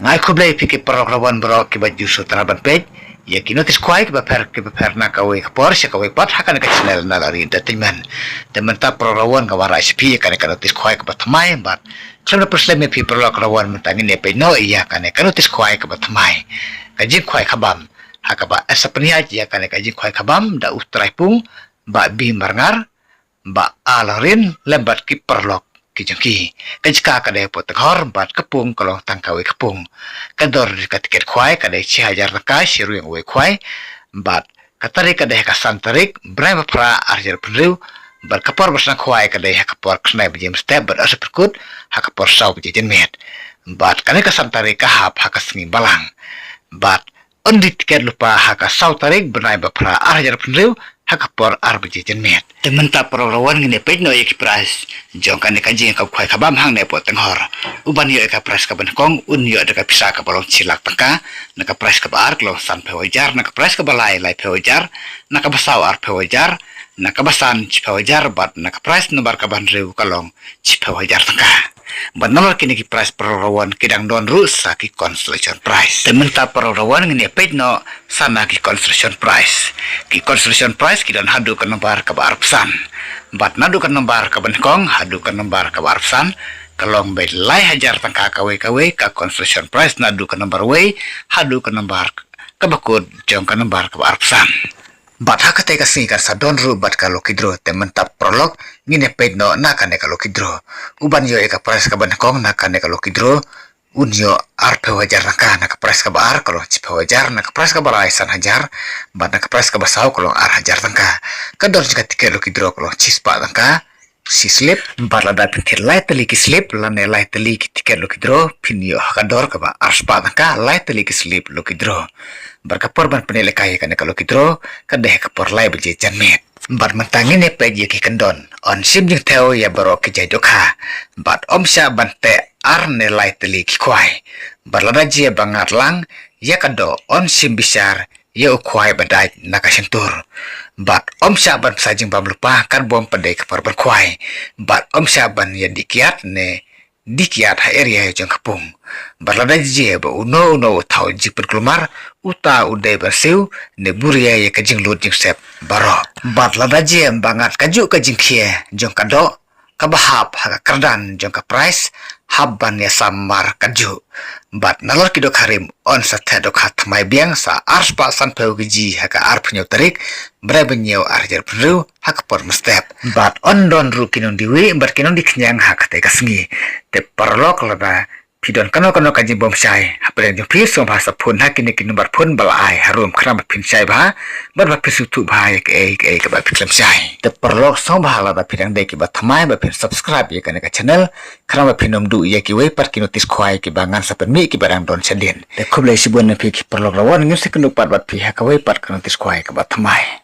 ngai khublai piki perlawan berok ki baju sutra ban pej ya kinotis kwai ki baper na kawe kapor se kawe pat hakan ka channel na lari entertainment temen ta perlawan ka wara sp kan ka notis kwai ka batmai bat klem perslem pi perlawan mentangin ne pe no iya kan ka notis kwai ka batmai ka jin kwai khabam hakaba asapnia ya kan ka jin kwai khabam da utrai pung ba bi marngar ba alarin lembat ki perlok kijengki kajka kadai pot hor bat kepung kalau tangkawi kepung kador katiket kwai kadai cihajar taka siru yang we kwai bat katari kadai kasan tarik brai pra arjar penriu bat kapor bersang kwai kadai kapor knai bejim step bat asa perkut hakapor sau bejejen met bat kadai kasan tarik kahap hakasengi balang bat undi tiket lupa haka sau tarik brai pra arjar penriu hakapor arbejejen met temen ta perlawan ngene pej no yeki pras jongkan ka jing ka khwai khabam hang ne pot tenghor uban yo ka pras ka benkong un yo ka pisa ka balong cilak tangka na ka pras ka bar klo san phewajar na ka pras ka balai lai phewajar na ka basau ar phewajar na ka basan phewajar bat na ka pras no bar ka ban reu kalong phewajar tangka Benar kini ki price perlawan kidang don rusa ki construction price. Temen ta perlawan ngene pej no sana ki construction price. Ki construction price kidan hadu kan nombar ka barpsan. Bat nadu kan nombar ka benkong hadu kan nombar ka barpsan. Kalong bet lai hajar tangka kawe ka construction price nadu kan nombar we hadu kan nombar ka bakut jong kan nombar ka barpsan. Bat hakate ka singar sa don ru bat ka lokidro temen ta prolog ngine pej no nakane ka lokidro uban yo eka pres ka bankong nakane ka lokidro unyo ar phewajar naka naka pres ka bar kalau phewajar naka pres ka barai san hajar bat naka pres ka basau kalau ar hajar tangka kador jika tiket lokidro kalau cispa tangka si slip bat lada pintir lai teli ki slip lane lai teli ki tiket lokidro pinyo kador ka ba ar spa tangka lai teli ki slip lokidro berkapor ban penile kaya kana kalau kidro kadeh kapor lai beje janmet bat mentangin ne peje ki kendon on sim jing theo ya baro ki jadokha bat omsha bante ar ne lai teli ki kwai barlada je bangat lang ya kado on sim bisar ya kwai badai nakasentur bat omsha ban sajing bam lupa kan bom pedai kapor ban kwai bat omsha ban ya dikiat ne dikiat ha area jeng kapung barlada je ba uno thau jipet klumar uta udai bersiu ne buria ya kajing lut jing sep baro barlada je bangat kaju kajing khie jong kado kabahap ha kardan jong ka price habban ya samar kaju bat nalor kidok harim on sa thedok hat mai biang sa arspa san peu giji ha ka arpnyo tarik brebenyo arjer pru ha ka por mestep bat on don ru kinon diwi bar kinon diknyang ha ka te kasngi te parlok laba pidon kano kaji bom syai hapren jong pis som bahasa pun hakini kini bar pun balai harum kram pin syai ba bar ba pisu tu ba ke ke ba piklem syai te perlok som bahala ba pidang de ki ba thamai ba pin subscribe ye kana ka channel kram ba pinom du ye ki we par ki notis khwai ki bangan sa mi ki barang don chandin te khublai sibun na pi ki perlok lawan ngim se kenu pat ba pi ha ka we par ka notis khwai ka ba thamai